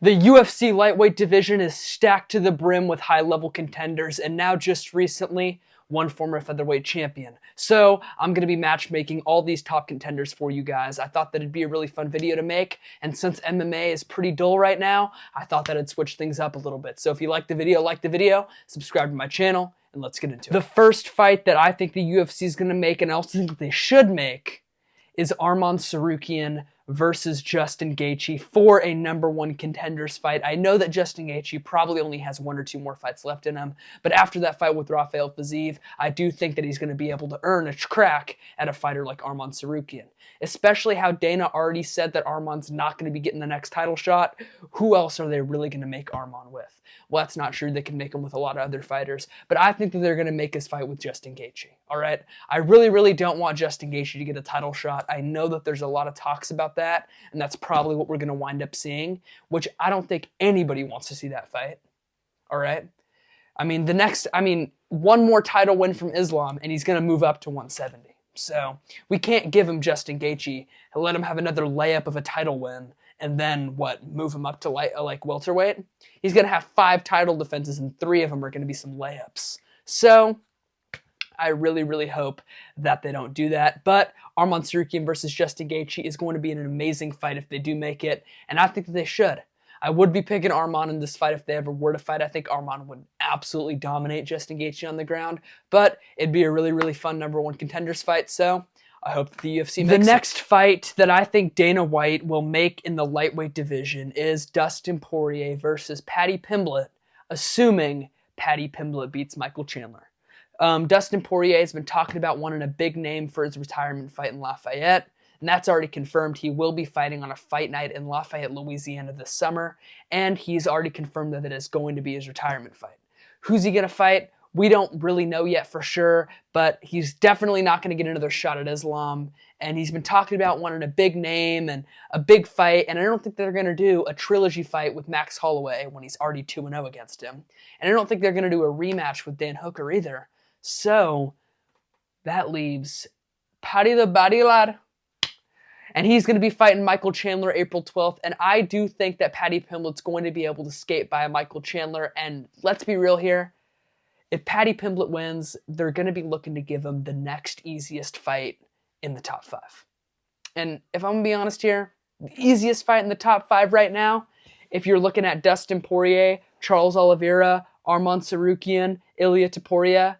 The UFC lightweight division is stacked to the brim with high-level contenders, and now just recently, one former featherweight champion. So I'm going to be matchmaking all these top contenders for you guys. I thought that it'd be a really fun video to make, and since MMA is pretty dull right now, I thought that I'd switch things up a little bit. So if you like the video, subscribe to my channel, and let's get into it. The first fight that I think the UFC is going to make, and I also think that they should make, is Arman Tsarukyan versus Justin Gaethje for a #1 contenders fight. I know that Justin Gaethje probably only has 1 or 2 more fights left in him, but after that fight with Rafael Fiziev, I do think that he's going to be able to earn a crack at a fighter like Arman Tsarukyan. Especially how Dana already said that Arman's not going to be getting the next title shot. Who else are they really going to make Arman with? Well, that's not true. They can make him with a lot of other fighters, but I think that they're going to make his fight with Justin Gaethje. All right? I really don't want Justin Gaethje to get a title shot. I know that there's a lot of talks about that, and that's probably what we're going to wind up seeing, which I don't think anybody wants to see that fight. All right? I mean, one more title win from Islam, and he's going to move up to 170. So we can't give him Justin Gaethje and let him have another layup of a title win and then, move him up to like welterweight? He's going to have 5 title defenses, and 3 of them are going to be some layups. So I really hope that they don't do that. But Arman Tsarukyan versus Justin Gaethje is going to be an amazing fight if they do make it, and I think that they should. I would be picking Arman in this fight if they ever were to fight. I think Arman would absolutely dominate Justin Gaethje on the ground, but it'd be a really fun #1 contenders fight, so I hope that the UFC makes it. The next fight that I think Dana White will make in the lightweight division is Dustin Poirier versus Paddy Pimblett, assuming Paddy Pimblett beats Michael Chandler. Dustin Poirier has been talking about wanting a big name for his retirement fight in Lafayette, and that's already confirmed. He will be fighting on a fight night in Lafayette, Louisiana this summer, and he's already confirmed that it is going to be his retirement fight. Who's he going to fight? We don't really know yet for sure, but he's definitely not going to get another shot at Islam, and he's been talking about wanting a big name and a big fight, and I don't think they're going to do a trilogy fight with Max Holloway when he's already 2-0 against him, and I don't think they're going to do a rematch with Dan Hooker either. So that leaves Paddy the Body Lad, and he's going to be fighting Michael Chandler April 12th, and I do think that Paddy Pimblett's going to be able to skate by Michael Chandler, and let's be real here. If Paddy Pimblett wins, they're going to be looking to give him the next easiest fight in the top 5. And if I'm going to be honest here, the easiest fight in the top 5 right now, if you're looking at Dustin Poirier, Charles Oliveira, Arman Tsarukyan, Ilia Topuria,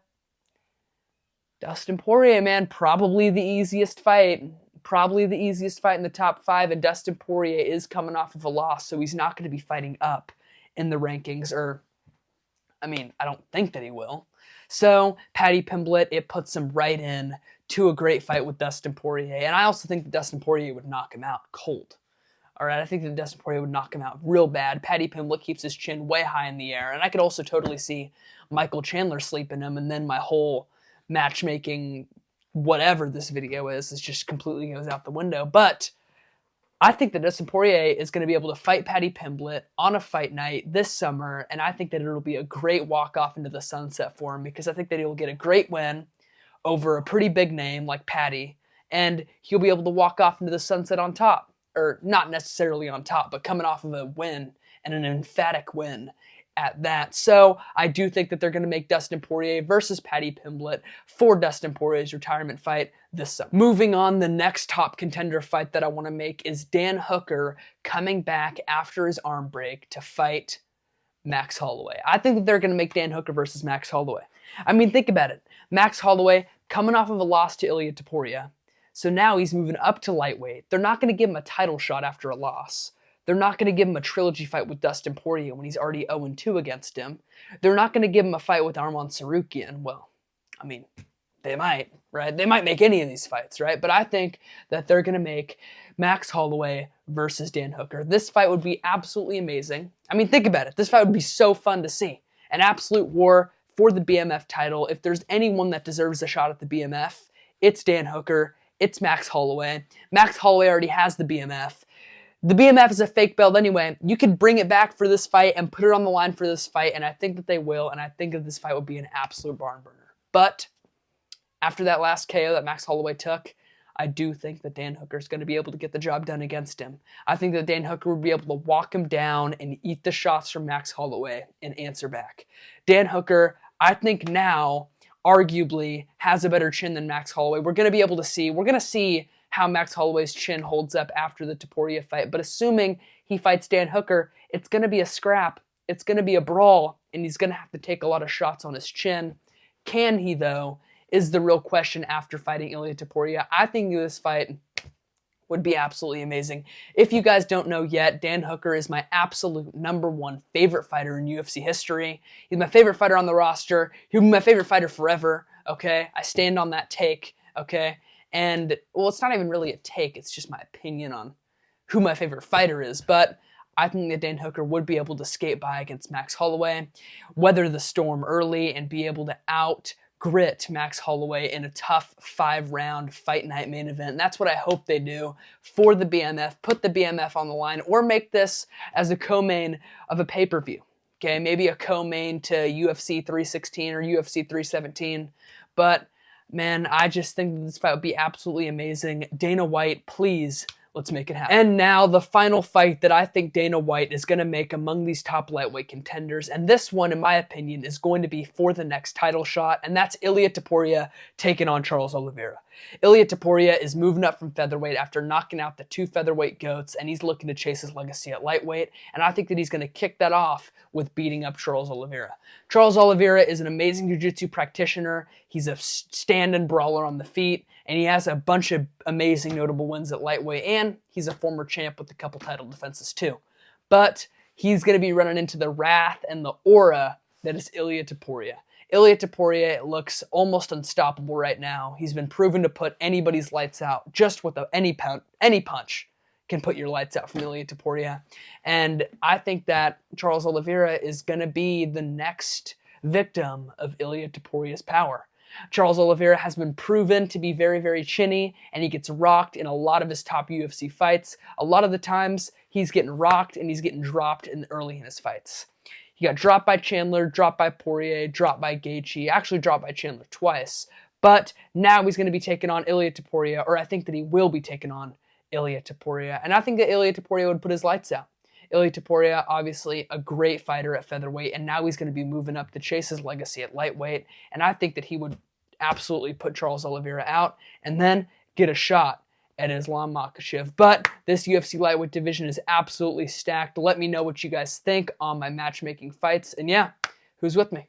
Dustin Poirier, man, probably the easiest fight. Probably the easiest fight in the top 5, and Dustin Poirier is coming off of a loss, so he's not going to be fighting up in the rankings, I don't think that he will. So, Paddy Pimblett, it puts him right in to a great fight with Dustin Poirier, and I also think that Dustin Poirier would knock him out cold. All right, I think that Dustin Poirier would knock him out real bad. Paddy Pimblett keeps his chin way high in the air, and I could also totally see Michael Chandler sleeping him, and then my whole matchmaking whatever this video is just completely goes out the window. But I think that Dustin Poirier is going to be able to fight Paddy Pimblett on a fight night this summer, and I think that it'll be a great walk-off into the sunset for him, because I think that he'll get a great win over a pretty big name like Paddy, and he'll be able to walk off into the sunset on top. Or not necessarily on top, but coming off of a win, and an emphatic win at that. So I do think that they're going to make Dustin Poirier versus Paddy Pimblett for Dustin Poirier's retirement fight this summer. Moving on, the next top contender fight that I want to make is Dan Hooker coming back after his arm break to fight Max Holloway. I think that they're going to make Dan Hooker versus Max Holloway. I mean, think about it. Max Holloway coming off of a loss to Ilia Topuria. So now he's moving up to lightweight. They're not going to give him a title shot after a loss. They're not going to give him a trilogy fight with Dustin Poirier when he's already 0-2 against him. They're not going to give him a fight with Arman Tsarukyan. Well, I mean, they might, right? They might make any of these fights, right? But I think that they're going to make Max Holloway versus Dan Hooker. This fight would be absolutely amazing. I mean, think about it. This fight would be so fun to see. An absolute war for the BMF title. If there's anyone that deserves a shot at the BMF, it's Dan Hooker. It's Max Holloway. Max Holloway already has the BMF. The BMF is a fake belt anyway. You could bring it back for this fight and put it on the line for this fight, and I think that they will, and I think that this fight would be an absolute barn burner. But after that last KO that Max Holloway took, I do think that Dan Hooker is going to be able to get the job done against him. I think that Dan Hooker would be able to walk him down and eat the shots from Max Holloway and answer back. Dan Hooker, I think now, arguably has a better chin than Max Holloway. We're going to see how Max Holloway's chin holds up after the Topuria fight. But assuming he fights Dan Hooker, it's going to be a scrap. It's going to be a brawl, and he's going to have to take a lot of shots on his chin. Can he, though, is the real question after fighting Ilia Topuria. I think this fight would be absolutely amazing. If you guys don't know yet, Dan Hooker is my absolute #1 favorite fighter in UFC history. He's my favorite fighter on the roster. He'll be my favorite fighter forever, okay? I stand on that take, okay? And, well, it's not even really a take. It's just my opinion on who my favorite fighter is. But I think that Dan Hooker would be able to skate by against Max Holloway, weather the storm early, and be able to out-grit Max Holloway in a tough 5-round fight night main event. And that's what I hope they do for the BMF. Put the BMF on the line, or make this as a co-main of a pay-per-view. Okay, maybe a co-main to UFC 316 or UFC 317. But, man, I just think this fight would be absolutely amazing. Dana White, please, let's make it happen. And now the final fight that I think Dana White is going to make among these top lightweight contenders. And this one, in my opinion, is going to be for the next title shot. And that's Ilia Topuria taking on Charles Oliveira. Ilia Topuria is moving up from featherweight after knocking out the 2 featherweight goats. And he's looking to chase his legacy at lightweight. And I think that he's going to kick that off with beating up Charles Oliveira. Charles Oliveira is an amazing jiu-jitsu practitioner. He's a stand-and brawler on the feet. And he has a bunch of amazing notable wins at lightweight, and he's a former champ with a couple title defenses too. But he's going to be running into the wrath and the aura that is Ilia Topuria. Ilia Topuria looks almost unstoppable right now. He's been proven to put anybody's lights out just with any punch can put your lights out from Ilia Topuria. And I think that Charles Oliveira is going to be the next victim of Ilia Topuria's power. Charles Oliveira has been proven to be very, very chinny, and he gets rocked in a lot of his top UFC fights. A lot of the times, he's getting rocked and he's getting dropped early in his fights. He got dropped by Chandler, dropped by Poirier, dropped by Gaethje, actually dropped by Chandler twice. But now he's going to be taking on Ilia Topuria, or I think that he will be taking on Ilia Topuria. And I think that Ilia Topuria would put his lights out. Ilia Topuria, obviously a great fighter at featherweight, and now he's going to be moving up to chase his legacy at lightweight. And I think that he would absolutely put Charles Oliveira out and then get a shot at Islam Makhachev. But this UFC lightweight division is absolutely stacked. Let me know what you guys think on my matchmaking fights. And yeah, who's with me?